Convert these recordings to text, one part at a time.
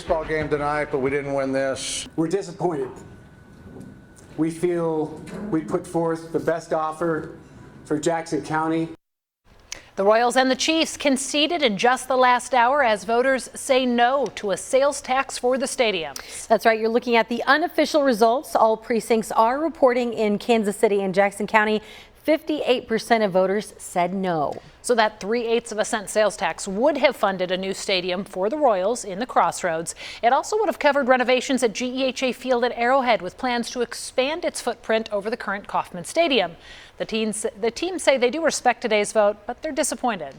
baseball game tonight, but we didn't win this. We're disappointed. We feel we put forth the best offer for Jackson County. The Royals and the Chiefs conceded in just the last hour as voters say no to a sales tax for the stadium. That's right. You're looking at the unofficial results. All precincts are reporting in Kansas City and Jackson County. 58% of voters said no. So that 3/8 cent sales tax would have funded a new stadium for the Royals in the Crossroads. It also would have covered renovations at GEHA Field at Arrowhead with plans to expand its footprint over the current Kauffman Stadium. The team say they do respect today's vote, but they're disappointed.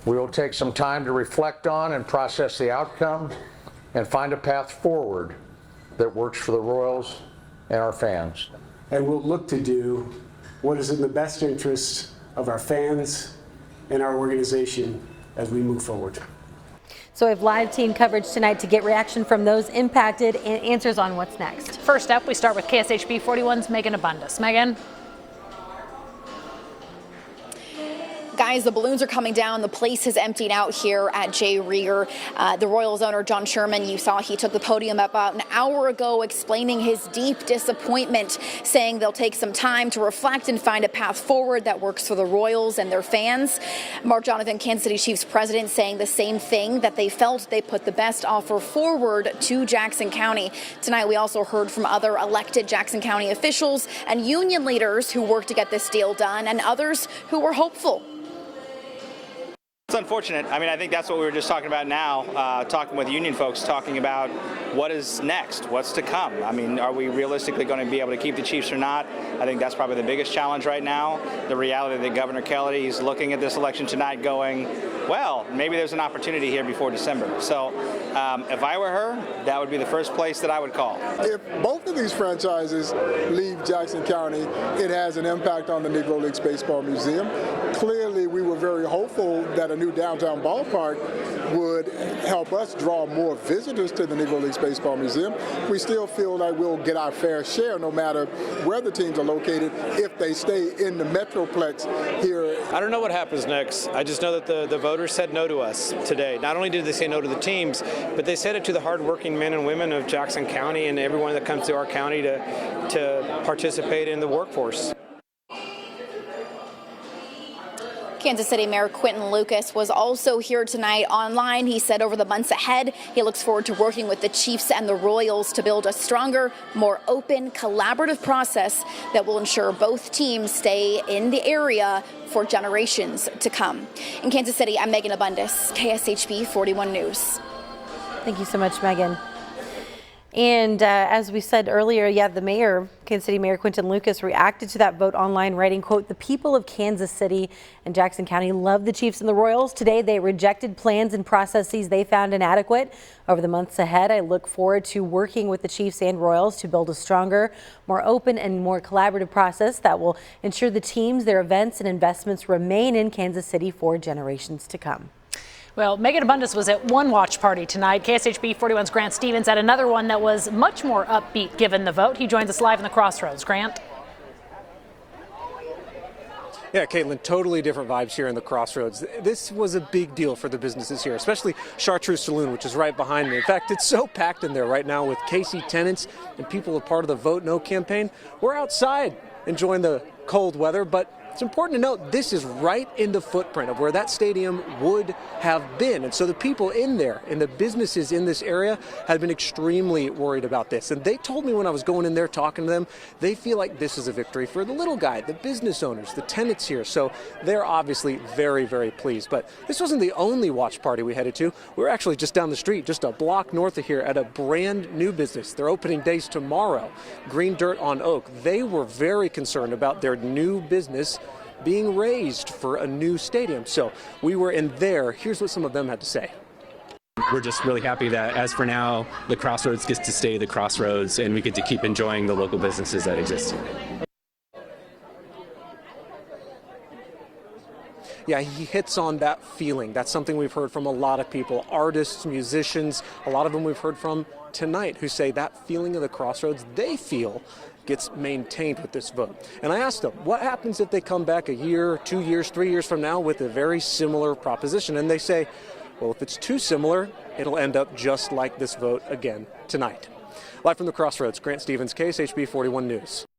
We will take some time to reflect on and process the outcome and find a path forward that works for the Royals and our fans. And we'll look to do what is in the best interest of our fans and our organization as we move forward. So we have live team coverage tonight to get reaction from those impacted and answers on what's next. First up, we start with KSHB 41's Megan Abundis. Megan. Guys, the balloons are coming down. The place has emptied out here at Jay Rieger. The Royals owner, John Sherman, you saw he took the podium about an hour ago explaining his deep disappointment, saying they'll take some time to reflect and find a path forward that works for the Royals and their fans. Mark Jonathan, Kansas City Chiefs president, saying the same thing, that they felt they put the best offer forward to Jackson County. Tonight, we also heard from other elected Jackson County officials and union leaders who worked to get this deal done and others who were hopeful. It's unfortunate. I mean, I think that's what we were just talking about now, talking with union folks, talking about what is next, what's to come. I mean, are we realistically going to be able to keep the Chiefs or not? I think that's probably the biggest challenge right now. The reality that Governor Kelly is looking at this election tonight going, well, maybe there's an opportunity here before December. So if I were her, that would be the first place that I would call. If both of these franchises leave Jackson County, it has an impact on the Negro Leagues Baseball Museum. Clearly, we were very hopeful that a new downtown ballpark would help us draw more visitors to the Negro Leagues Baseball Museum. We still feel like we'll get our fair share no matter where the teams are located if they stay in the Metroplex here. I don't know what happens next. I just know that the voters said no to us today. Not only did they say no to the teams, but they said it to the hardworking men and women of Jackson County and everyone that comes to our county to participate in the workforce. Kansas City Mayor Quinton Lucas was also here tonight online. He said over the months ahead, he looks forward to working with the Chiefs and the Royals to build a stronger, more open, collaborative process that will ensure both teams stay in the area for generations to come. In Kansas City, I'm Megan Abundis, KSHB 41 News. Thank you so much, Megan. And as we said earlier, the mayor, Kansas City Mayor Quinton Lucas, reacted to that vote online, writing, quote, "The people of Kansas City and Jackson County love the Chiefs and the Royals. Today, they rejected plans and processes they found inadequate. Over the months ahead, I look forward to working with the Chiefs and Royals to build a stronger, more open and more collaborative process that will ensure the teams, their events and investments remain in Kansas City for generations to come." Well, Megan Abundis was at one watch party tonight. KSHB 41's Grant Stevens at another one that was much more upbeat given the vote. He joins us live in the Crossroads. Grant? Yeah, Caitlin, totally different vibes here in the Crossroads. This was a big deal for the businesses here, especially Chartreuse Saloon, which is right behind me. In fact, it's so packed in there right now with KC tenants and people a part of the Vote No campaign. We're outside enjoying the cold weather, but it's important to note this is right in the footprint of where that stadium would have been. And so the people in there and the businesses in this area have been extremely worried about this. And they told me when I was going in there talking to them, they feel like this is a victory for the little guy, the business owners, the tenants here. So they're obviously very, very pleased. But this wasn't the only watch party we headed to. We were actually just down the street, just a block north of here at a brand new business. Their opening day's tomorrow, Green Dirt on Oak. They were very concerned about their new business being raised for a new stadium. So we were in there. Here's what some of them had to say. We're just really happy that, as for now, the Crossroads gets to stay the Crossroads and we get to keep enjoying the local businesses that exist. Yeah, he hits on that feeling. That's something we've heard from a lot of people, artists, musicians, a lot of them we've heard from tonight who say that feeling of the Crossroads they feel gets maintained with this vote. And I asked them, what happens if they come back a year, 2 years, 3 years from now with a very similar proposition? And they say, Well, if it's too similar, it'll end up just like this vote again tonight. Live from the Crossroads, Grant Stevens, KSHB 41 News.